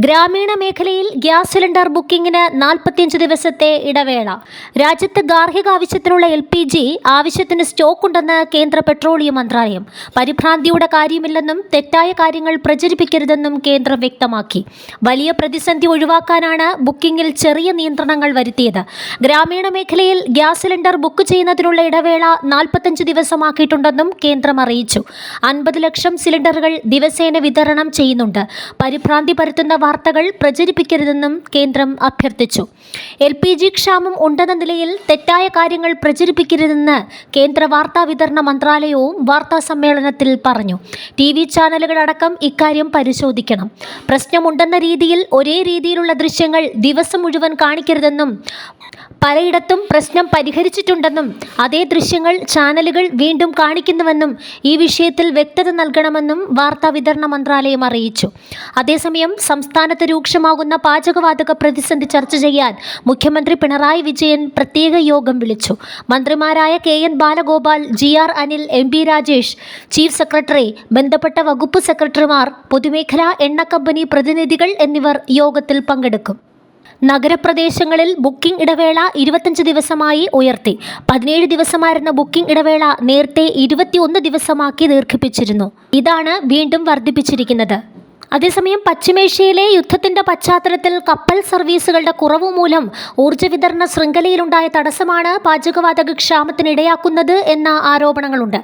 ഗ്രാമീണ മേഖലയിൽ gas cylinder ബുക്കിംഗിന് 45 ദിവസത്തെ ഇടവേള. രാജ്യത്ത് ഗാർഹിക ആവശ്യത്തിനുള്ള LPG ആവശ്യത്തിന് സ്റ്റോക്കുണ്ടെന്ന് കേന്ദ്ര പെട്രോളിയം മന്ത്രാലയം. പരിഭ്രാന്തിയുടെ കാര്യമില്ലെന്നും തെറ്റായ കാര്യങ്ങൾ പ്രചരിപ്പിക്കരുതെന്നും കേന്ദ്രം വ്യക്തമാക്കി. വലിയ പ്രതിസന്ധി ഒഴിവാക്കാനാണ് ബുക്കിംഗിൽ ചെറിയ നിയന്ത്രണങ്ങൾ വരുത്തിയത്. ഗ്രാമീണ മേഖലയിൽ ഗ്യാസ് സിലിണ്ടർ ബുക്ക് ചെയ്യുന്നതിനുള്ള ഇടവേള 45 ദിവസമാക്കിയിട്ടുണ്ടെന്നും കേന്ദ്രം അറിയിച്ചു. 50 ലക്ഷം സിലിണ്ടറുകൾ ദിവസേന വിതരണം ചെയ്യുന്നുണ്ട്. പരിഭ്രാന്തി പരത്തുന്ന വാർത്തകൾ പ്രചരിപ്പിക്കരുതെന്നും കേന്ദ്രം അഭ്യർത്ഥിച്ചു. LPG ക്ഷാമം ഉണ്ടെന്ന നിലയിൽ തെറ്റായ കാര്യങ്ങൾ പ്രചരിപ്പിക്കരുതെന്ന് കേന്ദ്ര വാർത്താ വിതരണ മന്ത്രാലയവും വാർത്താ സമ്മേളനത്തിൽ പറഞ്ഞു. TV ചാനലുകളടക്കം ഇക്കാര്യം പരിശോധിക്കണം. പ്രശ്നമുണ്ടെന്ന രീതിയിൽ ഒരേ രീതിയിലുള്ള ദൃശ്യങ്ങൾ ദിവസം മുഴുവൻ കാണിക്കരുതെന്നും പലയിടത്തും പ്രശ്നം പരിഹരിച്ചിട്ടുണ്ടെന്നും അതേ ദൃശ്യങ്ങൾ ചാനലുകൾ വീണ്ടും കാണിക്കുന്നുവെന്നും ഈ വിഷയത്തിൽ വ്യക്തത നൽകണമെന്നും വാർത്താ വിതരണ മന്ത്രാലയം അറിയിച്ചു. അതേസമയം സംസ്ഥാനത്ത് രൂക്ഷമാകുന്ന പാചകവാതക പ്രതിസന്ധി ചർച്ച ചെയ്യാൻ മുഖ്യമന്ത്രി പിണറായി വിജയൻ പ്രത്യേക യോഗം വിളിച്ചു. മന്ത്രിമാരായ KN Balagopal, GR Anil, MP Rajesh, chief secretary, ബന്ധപ്പെട്ട വകുപ്പ് സെക്രട്ടറിമാർ, പൊതുമേഖലാ എണ്ണ കമ്പനി പ്രതിനിധികൾ എന്നിവർ യോഗത്തിൽ പങ്കെടുക്കും. നഗരപ്രദേശങ്ങളിൽ ബുക്കിംഗ് ഇടവേള 25 ദിവസമായി ഉയർത്തി. 17 ദിവസമായിരുന്ന ബുക്കിംഗ് ഇടവേള നേരത്തെ 21 ദിവസമാക്കി ദീർഘിപ്പിച്ചിരുന്നു. ഇതാണ് വീണ്ടും വർദ്ധിപ്പിച്ചിരിക്കുന്നത്. അതേസമയം പശ്ചിമേഷ്യയിലെ യുദ്ധത്തിന്റെ പശ്ചാത്തലത്തിൽ കപ്പൽ സർവീസുകളുടെ കുറവ് മൂലം ഊർജ്ജ വിതരണ ശൃംഖലയിലുണ്ടായ തടസ്സമാണ് പാചകവാതക ക്ഷാമത്തിനിടയാക്കുന്നത് എന്ന ആരോപണങ്ങളുണ്ട്.